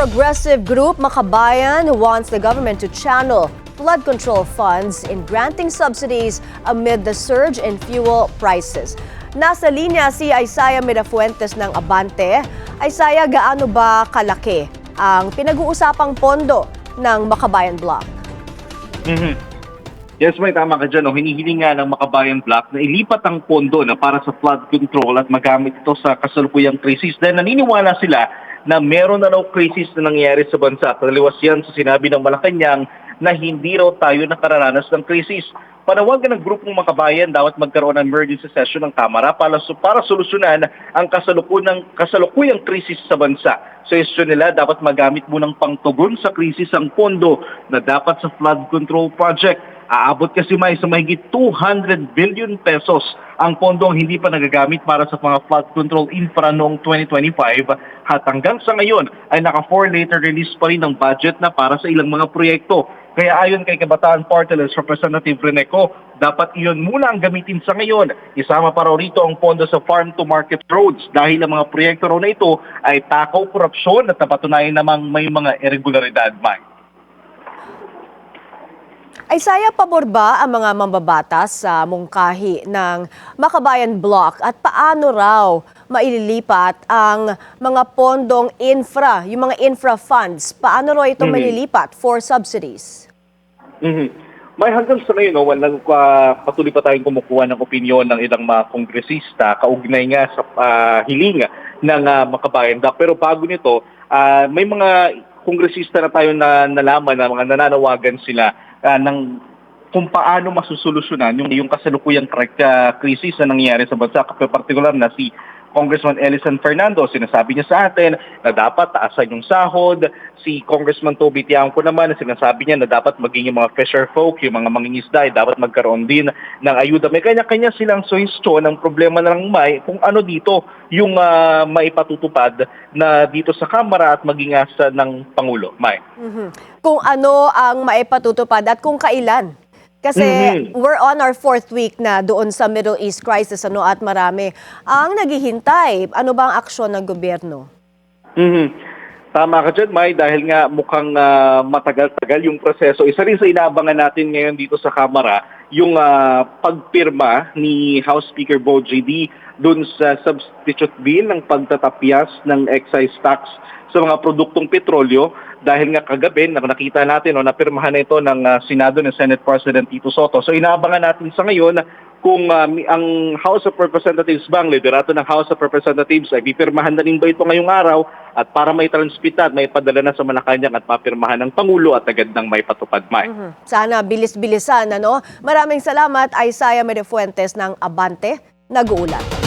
Progressive group Makabayan wants the government to channel flood control funds in granting subsidies amid the surge in fuel prices. Nasa linya si Isaiah Mirafuentes ng Abante. Isaiah, gaano ba kalaki ang pinag-uusapang pondo ng Makabayan Block? Yes, may tama ka dyan. Hinihiling nga ng Makabayan Block na ilipat ang pondo na para sa flood control at magamit ito sa kasalukuyang krisis. Dahil naniniwala sila na meron na raw krisis na nangyayari sa bansa. Taliwas yan sa sinabi ng Malacanang na hindi raw tayo nakararanas ng krisis. Panawagan ng grupong Makabayan, dapat magkaroon ng emergency session ng Kamara para solusyonan ang kasalukuyang krisis sa bansa. Sa isyu nila, dapat magamit munang pangtugon sa krisis ang pondo na dapat sa flood control project. Aabot kasi sa mahigit 200 billion pesos ang pondong hindi pa nagagamit para sa mga flood control infra noong 2025 at hanggang sa ngayon ay naka-4 later release pa rin ng budget na para sa ilang mga proyekto. Kaya ayon kay Kabataan Party List Representative Reneco, dapat iyon muna ang gamitin sa ngayon. Isama pa raw rito ang pondo sa farm-to-market roads dahil ang mga proyekto raw na ito ay takaw korupsyon at napatunayan namang may mga irregularidad. Isaiah, pabor ba ang mga mambabatas sa mungkahi ng Makabayan Block at paano raw maililipat ang mga pondong infra, yung mga infra funds? Paano raw ito malilipat for subsidies? May hanggang sa ngayon, patuloy pa tayong kumukuha ng opinyon ng ilang mga kongresista kaugnay nga sa hiling ng Makabayan Block. Pero bago nito, may mga kongresista na tayo na nalaman na mga nananawagan sila ng kung paano masusolusyonan yung kasalukuyang krisis na nangyayari sa bansa. Partikular na si Congressman Elisan Fernando, sinasabi niya sa atin na dapat taasan yung sahod. Si Congressman Toby Tiangco naman, sinasabi niya na dapat maging yung mga fisher folk, yung mga mangingisda, dapat magkaroon din ng ayuda. May kanya-kanya silang suhestyon. Ang problema na lang kung ano dito yung maipatutupad na dito sa Kamara at maging asa ng Pangulo. Kung ano ang maipatutupad at kung kailan? Kasi we're on our 4th week na doon sa Middle East crisis at marami ang naghihintay. Ano ba ang aksyon ng gobyerno? Tama ka dyan, May, dahil nga mukhang matagal-tagal yung proseso. Isa rin sa inaabangan natin ngayon dito sa Kamara, yung pagpirma ni House Speaker Bo J.D. dun sa substitute bill ng pagtatapyas ng excise tax sa mga produktong petrolyo. Dahil nga kagabi, nakita natin, napirmahan na ito ng Senado ng Senate President Tito Soto. So inaabangan natin sa ngayon kung ang House of Representatives ba, ang liderato ng House of Representatives ay pipirmahan na rin ba ito ngayong araw at para may transmita at may padala na sa Malacanang at papirmahan ng Pangulo at agad ng may patupad. Sana bilis-bilisan. Maraming salamat, Isaiah Mirafuentes ng Abante, nag-uulat.